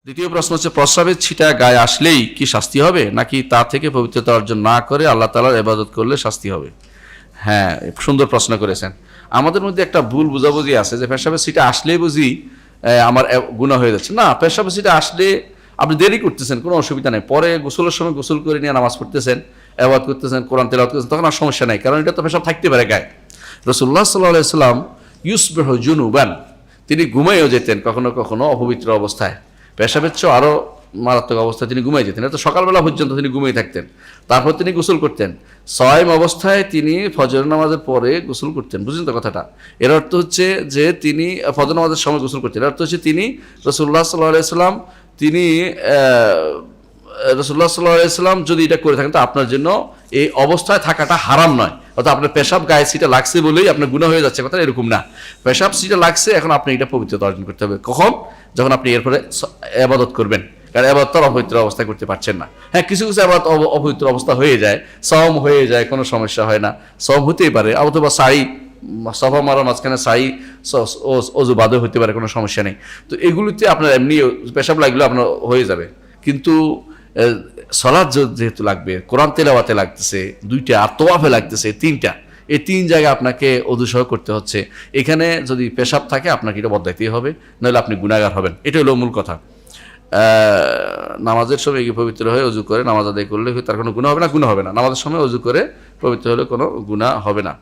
দ্বিতীয় প্রশ্ন হচ্ছে, প্রস্রাবের ছিটা গায়ে আসলেই কি শাস্তি হবে, নাকি তা থেকে পবিত্রতা অর্জন না করে আল্লাহ তাআলার ইবাদত করলে শাস্তি হবে? হ্যাঁ, সুন্দর প্রশ্ন করেছেন। আমাদের মধ্যে একটা ভুল বুঝাবুঝি আছে যে পেশাবের ছিটা আসলেই বুঝি আমার গুনাহ হয়ে যাচ্ছে। না, পেশাবের ছিটা আসলে আপনি দেরি করতেছেন, কোনো অসুবিধা নেই। পরে গোসলের সময় গোসল করে নিয়ে নামাজ পড়তেছেন, ইবাদত করতেছেন, কোরআন তেলাওয়াত করতেছেন, তখন আর সমস্যা নাই, কারণ এটা তো পেশাব থাকতে পারে গায়ে। রাসূলুল্লাহ সাল্লাল্লাহু আলাইহি ওয়াসাল্লাম ইউসবিহু জুনুবান, তিনি ঘুমাইও যেতেন কখনো কখনো অপবিত্র অবস্থায়। পেশাবের চেয়ে আরও মারাত্মক অবস্থায় তিনি ঘুমাই যেতেন। তো সকালবেলা পর্যন্ত তিনি ঘুমিয়ে থাকতেন, তারপর তিনি গোসল করতেন। সয়ম অবস্থায় তিনি ফজর নামাজের পরে গোসল করতেন। বুঝলেন তো কথাটা? এর অর্থ হচ্ছে যে তিনি ফজর নামাজের সময় গোসল করতেন। এর অর্থ হচ্ছে তিনি রাসূলুল্লাহ সাল্লাল্লাহু আলাইহি ওয়াসাল্লাম তিনি রাসূলুল্লাহ সাল্লাল্লাহু আলাইহি ওয়াসাল্লাম যদি এটা করে থাকেন তো আপনার জন্য এই অবস্থায় থাকাটা হারাম নয়। অর্থাৎ আপনার পেশাব গায়ে সিটা লাগছে বলেই আপনার গুনাহ হয়ে যাচ্ছে, কথা এরকম না। পেশাব সিটা লাগছে, এখন আপনি এটা পবিত্রতা অর্জন করতে হবে। কখন? যখন আপনি এরপরে ইবাদত করবেন, কারণ ইবাদত তো অপবিত্র অবস্থায় করতে পারছেন না। হ্যাঁ, কিছু কিছু ইবাদত অপবিত্র অবস্থা হয়ে যায়, সওম হয়ে যায়, কোনো সমস্যা হয় না, সওম হতেই পারে। অথবা সাই সফা মারার মাঝখানে সাই অজু বাদে হতে পারে, কোনো সমস্যা নেই। তো এগুলিতে আপনার এমনি পেশাব লাগলেও আপনার হয়ে যাবে। কিন্তু সলাৎ যেহেতু লাগবে, কোরআন তেলাওয়াতে লাগতেছে দুইটা, আর তোয়াফে লাগতেছে তিনটা, এই তিন জায়গায় আপনাকে অদুসহ করতে হচ্ছে। এখানে যদি পেশাব থাকে আপনাকে এটা বদলাইতেই হবে, নাহলে আপনি গুনাহগার হবেন। এটা হলো মূল কথা। নামাজের সময় গিয়ে পবিত্র হয়ে অজু করে নামাজ আদায় করলে তার কোনো গুনাহ হবে না? গুনাহ হবে না। নামাজের সময় অজু করে পবিত্র হলে কোনো গুনাহ হবে না।